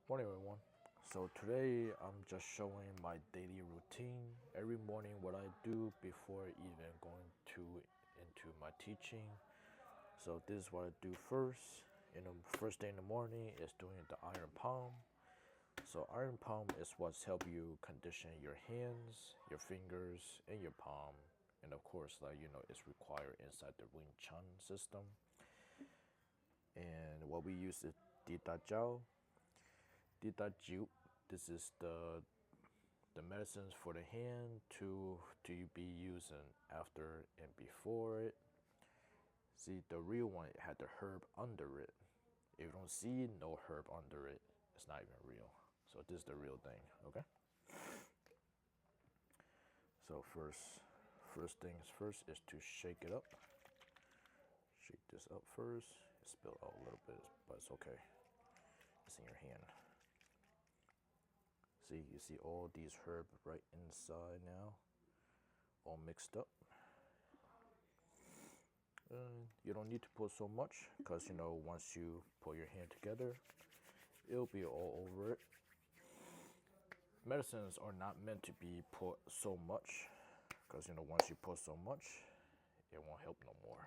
Morning, everyone. So today I'm just showing my daily routine. Every morning, what I do before even going into my teaching. So this is what I do first. The first thing in the morning is doing the iron palm. So iron palm is what's help you condition your hands, your fingers, and your palm. And of course, it's required inside the Wing Chun system. And what we use is Dita Jiao. Dita Jiu. This is the medicines for the hand to be using after and before it. See, the real one had the herb under it. If you don't see no herb under it, it's not even real. So this is the real thing, okay? So first things first is to shake it up. Shake this up first. It spilled out a little bit, but it's okay. It's in your hand. See, you see all these herbs right inside now, all mixed up. You don't need to put so much because once you put your hand together, it'll be all over it. Medicines are not meant to be put so much because once you put so much, it won't help no more.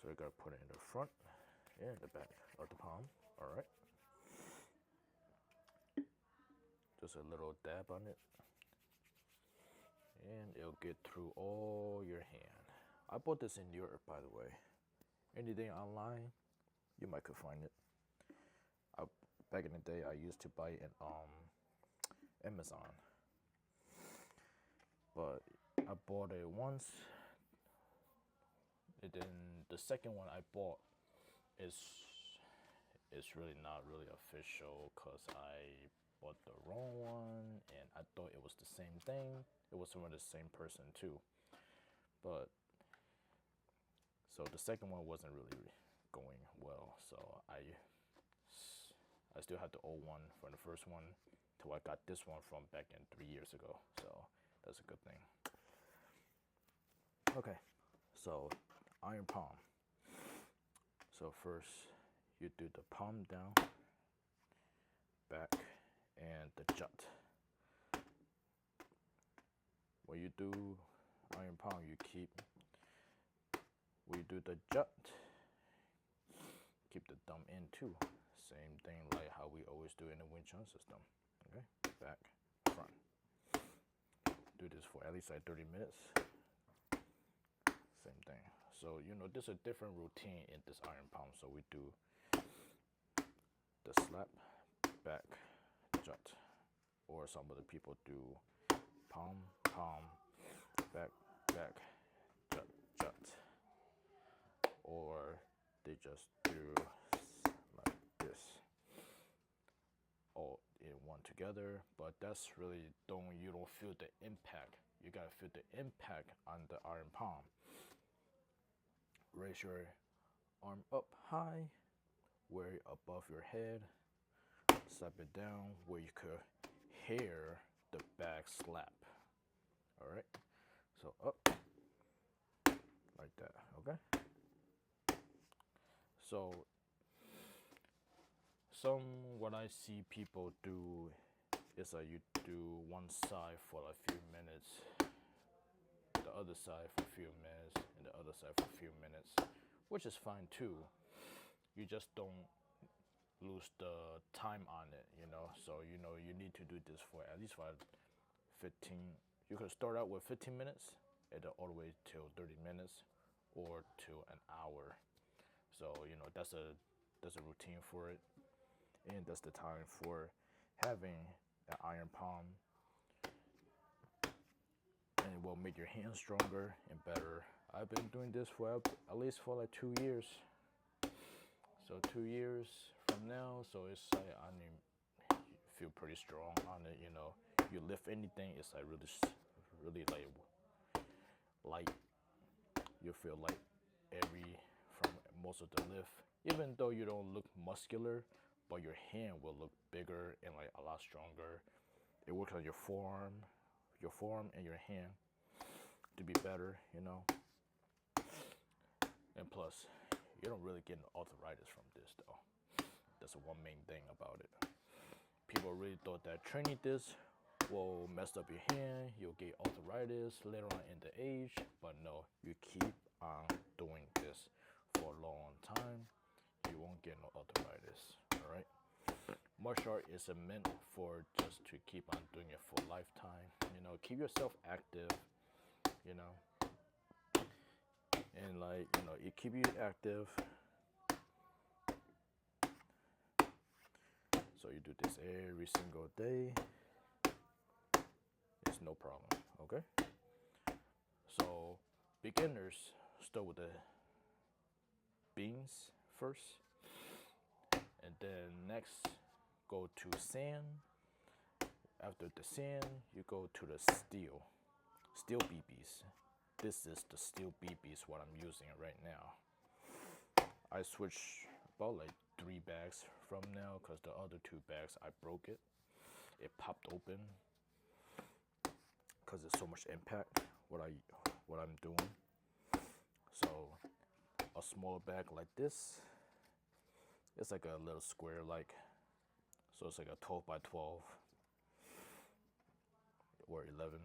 So you gotta put it in the front and the back of the palm. All right. Just a little dab on it, and it'll get through all your hand. I bought this in Europe, by the way. Anything online, you might could find it. Back in the day, I used to buy it in Amazon, but I bought it once, and then the second one I bought is really not really official because I bought the wrong one and I thought it was the same thing. It was from the same person too, but so the second one wasn't really going well. So I still had the old one from the first one till I got this one from back in 3 years ago. So that's a good thing. Okay, so iron palm. So first you do the palm down, back, and the jut. When you do iron palm, when you do the jut, keep the thumb in too. Same thing like how we always do in the Wing Chun system. Okay, back, front. Do this for at least like 30 minutes. Same thing. So there's a different routine in this iron palm. So we do the slap, back, jut, or some other people do palm, palm, back, back, jut, jut, or they just do like this, all in one together. But that's really you don't feel the impact. You gotta feel the impact on the iron palm. Raise your arm up high, way above your head. Slap it down where you could hear the back slap. All right, so up like that. Okay. So what I see people do is you do one side for a few minutes, the other side for a few minutes, and the other side for a few minutes, which is fine too. You just don't lose the time on it, So you need to do this for at least 15. You could start out with 15 minutes, and all the way till 30 minutes, or to an hour. So that's a routine for it, and that's the time for having an iron palm, and it will make your hands stronger and better. I've been doing this for at least for like 2 years. So 2 years from now, so it's like you feel pretty strong on it. You lift anything, it's like really like light. You feel like from most of the lift, even though you don't look muscular, but your hand will look bigger and like a lot stronger. It works on your forearm and your hand to be better, And plus, You don't really get arthritis from this though. That's the one main thing about it. People really thought that training this will mess up your hand, you'll get arthritis later on in the age, but no, you keep on doing this for a long time, you won't get no arthritis. All right, martial art is meant for just to keep on doing it for a lifetime. You know, keep yourself active. You know, and like, you know, it keep you active. So you do this every single day. It's no problem. Okay. So beginners start with the beans first, and then next go to sand. After the sand, you go to the steel BBs. This is the steel BBs what I'm using right now. I switched about like 3 bags from now because the other 2 bags I broke it. It popped open because it's so much impact what I'm doing. So a smaller bag like this, it's like a little square like, so it's like a 12 by 12 or 11,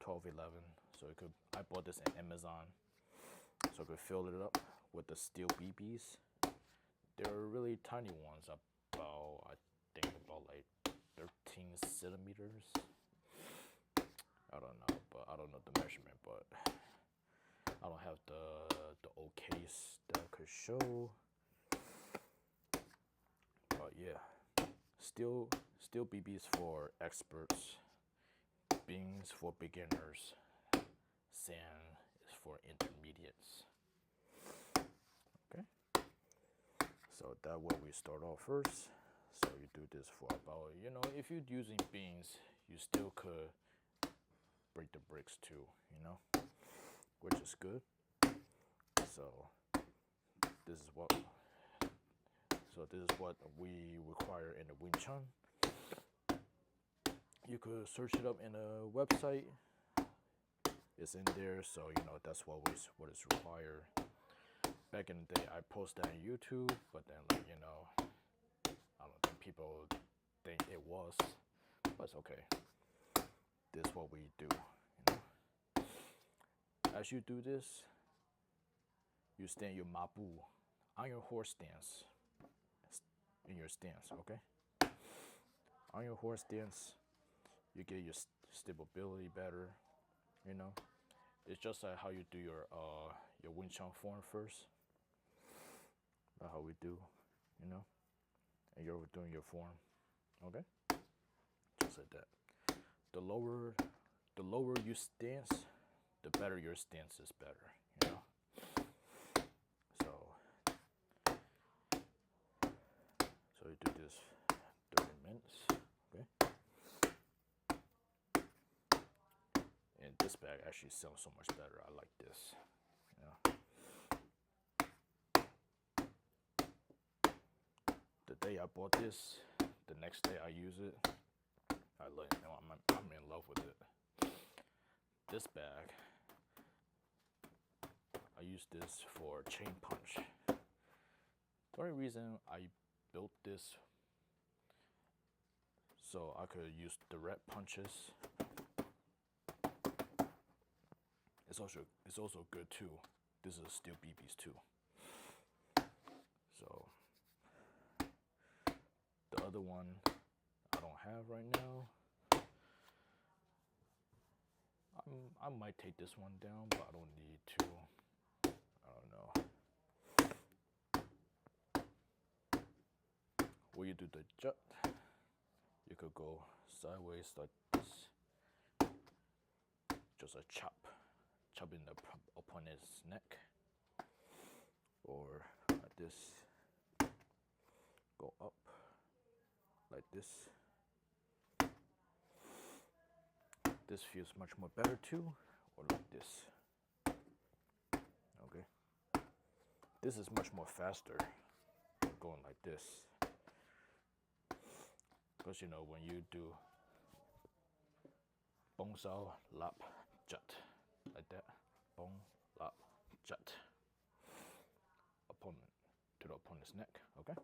12, 11. So it could, I bought this in Amazon, so I could fill it up with the steel BBs. They're really tiny ones, about, I think about like 13 centimeters. I don't know, but I don't know the measurement, but I don't have the old case that I could show. But yeah, steel BBs for experts, beans for beginners, sand is for intermediates. Okay, so that way we start off first. So you do this for about, you know, if you're using beans, you still could break the bricks too, you know, which is good. So this is what we require in the Wing Chun. You could search it up in a website. It's in there, so you know that's what is required. Back in the day, I posted on YouTube, but then, like, you know, I don't think people think it was, but it's okay. This is what we do. You know? As you do this, you stand your mabu on your horse stance, in your stance, okay? On your horse stance, you get your stability better, you know? It's just like how you do your Wing Chun form first. That's how we do, you know? And you're doing your form, okay? Just like that. The lower you stance, the better your stance is better, you know? So you do this 30 minutes, okay? And this bag actually sounds so much better. I like this, you know? The day I bought this, the next day I use it, I'm in love with it. This bag, I use this for chain punch. The only reason I built this so I could use direct punches. It's also good too. This is steel BBs too. So the other one I don't have right now. I might take this one down, but I don't need to. I don't know. When you do the jut, you could go sideways like this. Just a chopping the opponent's neck, or like this. Go up like this. This feels much more better too, or like this. Okay. This is much more faster going like this. Because you know when you do bong sao lap jut like that, bong lap jut, opponent his neck. Okay.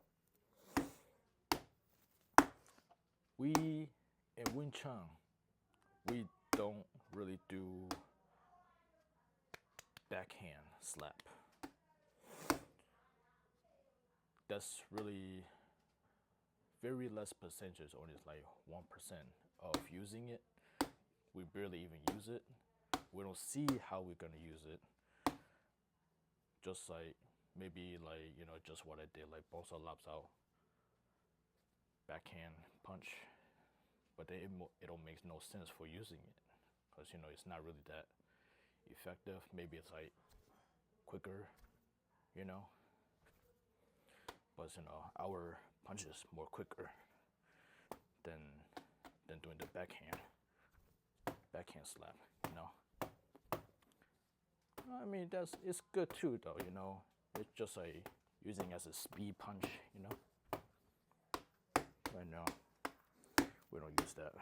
We in Wing Chun, we don't really do backhand slap. That's really very less percentage, only like 1% of using it. We barely even use it. We don't see how we're gonna use it. Just like maybe like just what I did, like Bonsa Laps out backhand punch, but then it don't make no sense for using it because it's not really that effective. Maybe it's like quicker, you know. But our punch is more quicker than doing the backhand slap. I mean it's good too though. It's just like using as a speed punch. Right now we don't use that,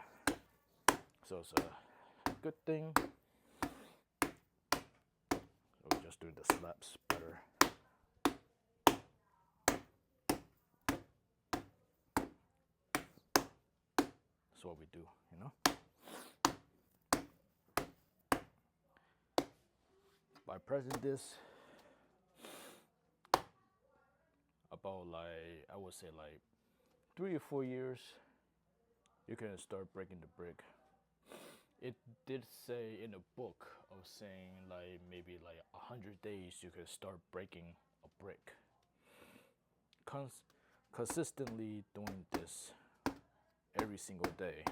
so it's a good thing. So we're just doing the slaps better. That's what we do, By pressing this, about like I would say like 3 or 4 years, you can start breaking the brick. It did say in a book of saying like maybe like 100 days you can start breaking a brick. Consistently doing this every single day,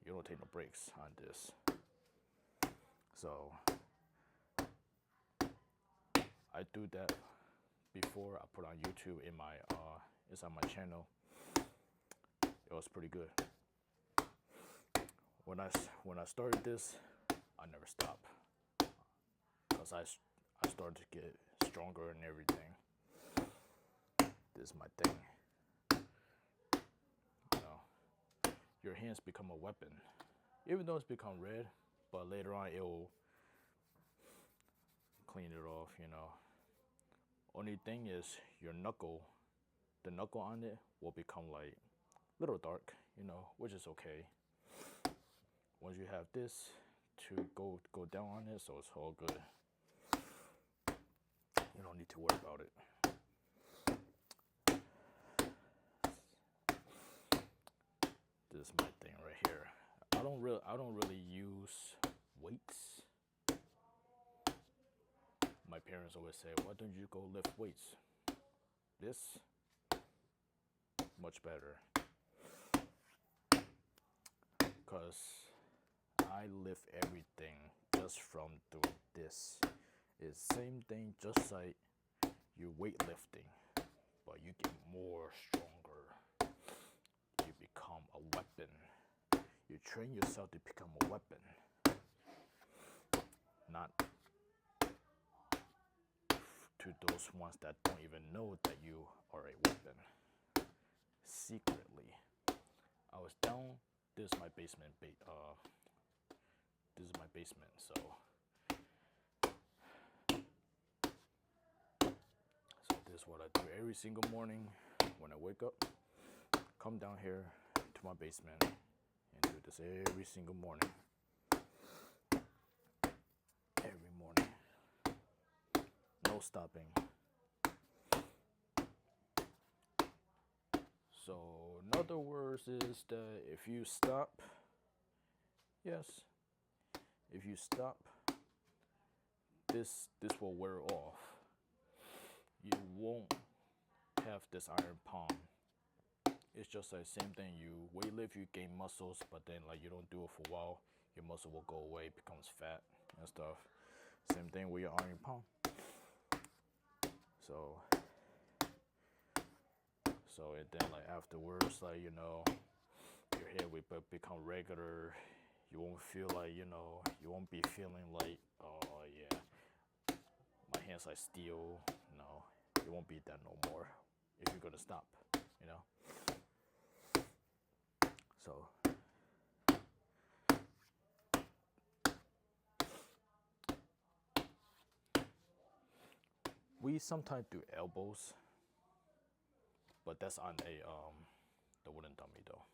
you don't take no breaks on this. So I do that before I put on YouTube in my it's on my channel. It was pretty good. When I started this, I never stopped because I started to get stronger and everything. This is my thing. Your hands become a weapon, even though it's become red, but later on it will clean it off. Only thing is your knuckle, the knuckle on it will become like a little dark, which is okay. Once you have this to go down on it, so it's all good. You don't need to worry about it. This is my thing right here. I don't really use weights. My parents always say, "Why don't you go lift weights?" This much better, because I lift everything just from doing this. It's same thing, just like you weightlifting, but you get more stronger. You become a weapon. You train yourself to become a weapon, not to those ones that don't even know that you are a weapon. Secretly, I was down. This is my basement. This is my basement. So this is what I do every single morning when I wake up. Come down here to my basement and do this every single morning. Every morning. No stopping. So in other words is that if you stop, yes, if you stop, this will wear off. You won't have this iron palm. It's just like same thing. You weightlift, you gain muscles, but then like you don't do it for a while, your muscle will go away, becomes fat and stuff. Same thing with your iron palm. So and then like afterwards, like your hair will become regular. You won't feel like you won't be feeling like, oh yeah, my hands are steel. No, it won't be that no more if you're gonna stop. So we sometimes do elbows but that's on a the wooden dummy though.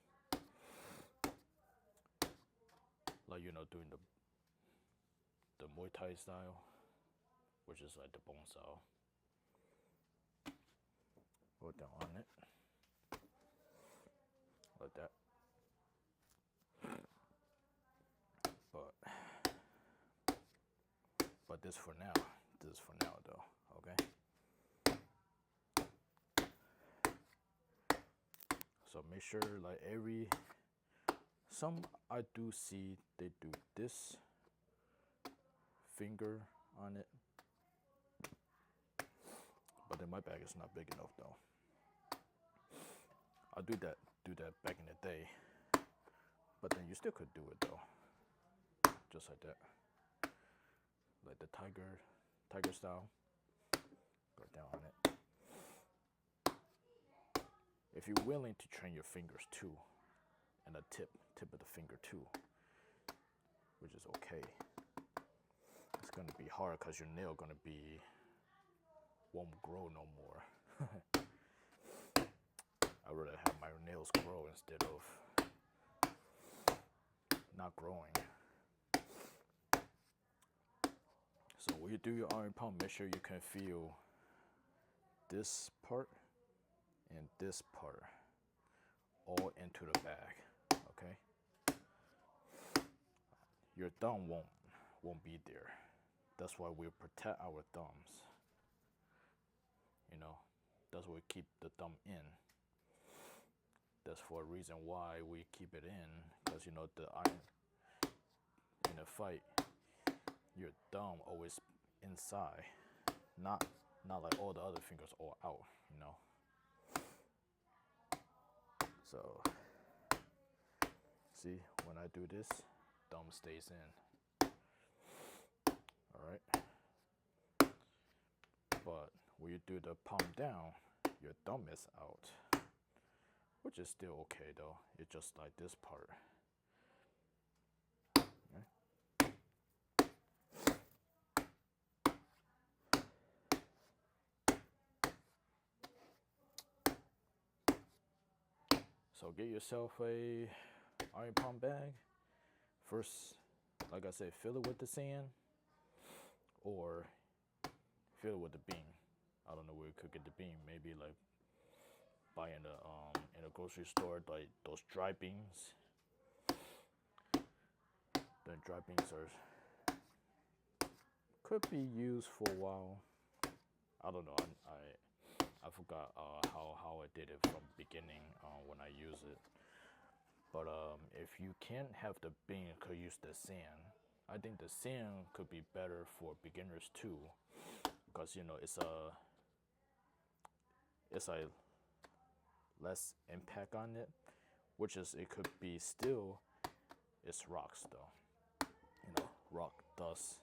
Like doing the Muay Thai style, which is like the bone style. Go down on it like that. But this for now. This is for now though. Okay. So make sure like some I do see they do this finger on it, but then my bag is not big enough though. I do that back in the day, but then you still could do it though, just like that, like the tiger style. Go down on it. If you're willing to train your fingers too, and the tip of the finger too, which is okay. It's gonna be hard because your nail won't grow no more. I'd rather have my nails grow instead of not growing. So when you do your iron palm, make sure you can feel this part and this part all into the bag. Okay. Your thumb won't be there. That's why we protect our thumbs. That's why we keep the thumb in. That's for a reason why we keep it in, because the iron in a fight, your thumb always inside, not like all the other fingers all out. So see, when I do this, thumb stays in. All right. But when you do the palm down, your thumb is out, which is still okay though. It's just like this part. Okay. So get yourself a iron palm bag. First, like I said, fill it with the sand or fill it with the bean. I don't know where you could get the bean. Maybe like buy in a grocery store, like those dry beans. The dry beans could be used for a while. I don't know. I forgot how I did it from beginning when I use it. But if you can't have the bean, could use the sand. I think the sand could be better for beginners too, because it's a less impact on it, which is it could be still it's rocks though, rock dust.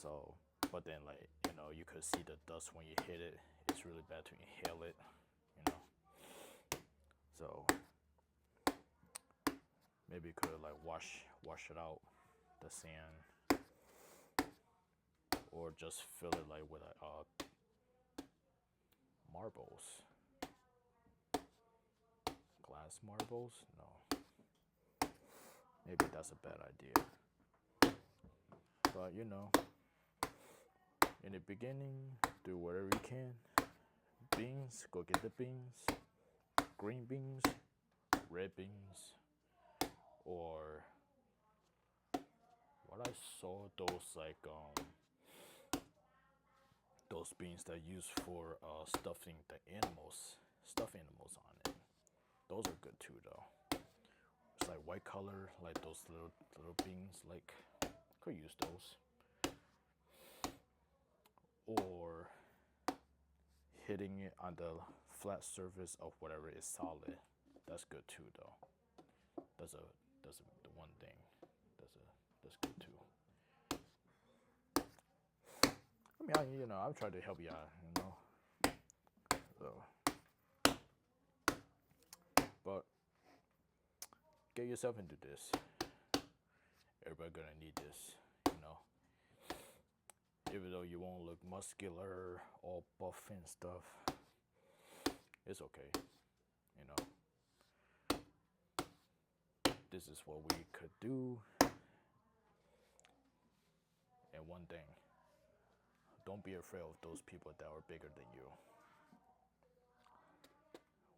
So, but then like you could see the dust when you hit it. It's really bad to inhale it, So maybe you could like wash it out, the sand, or just fill it like with marbles. Glass marbles? No. Maybe that's a bad idea. But in the beginning, do whatever you can. Beans, go get the beans. Green beans, red beans, or what I saw, those like those beans that are used for stuffing the stuffed animals on it. Those are good too though. It's like white color, like those little beans, like could use those. Or hitting it on the flat surface of whatever is solid. That's good too though. That's the one thing. That's good too. I mean, I'm trying to help you out, So, but get yourself into this. Everybody gonna need this, Even though you won't look muscular or buff and stuff, it's okay. You know, this is what we could do. And one thing, don't be afraid of those people that are bigger than you.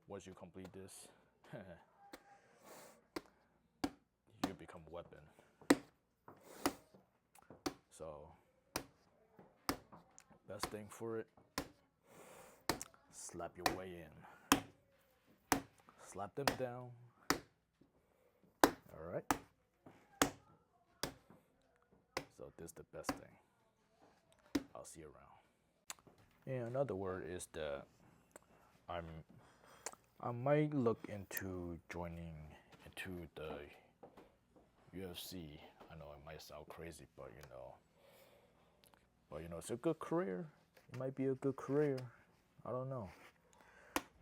Once you complete this, you become a weapon. So, best thing for it, slap your way in. Slap them down. All right. So this is the best thing. I'll see you around. And another word is that I might look into joining into the UFC. I know it might sound crazy, but it's a good career. It might be a good career. I don't know.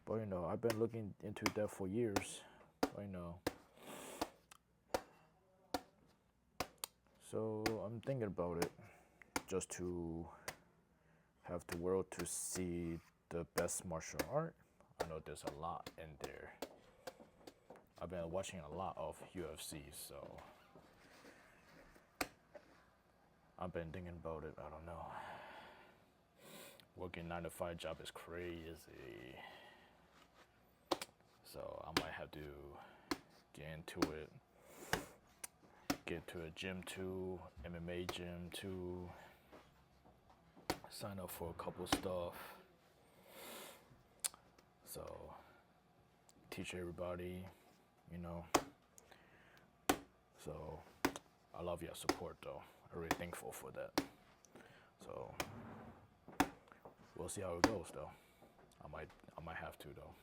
But I've been looking into that for years. But, so I'm thinking about it, just to have the world to see the best martial art. I know there's a lot in there. I've been watching a lot of UFC, so I've been thinking about it. I don't know. Working 9-to-5 job is crazy. So I might have to get into it. Get to a gym too, MMA gym too. Sign up for a couple stuff. So teach everybody, So I love your support though. I'm really thankful for that. So we'll see how it goes though. I might have to though.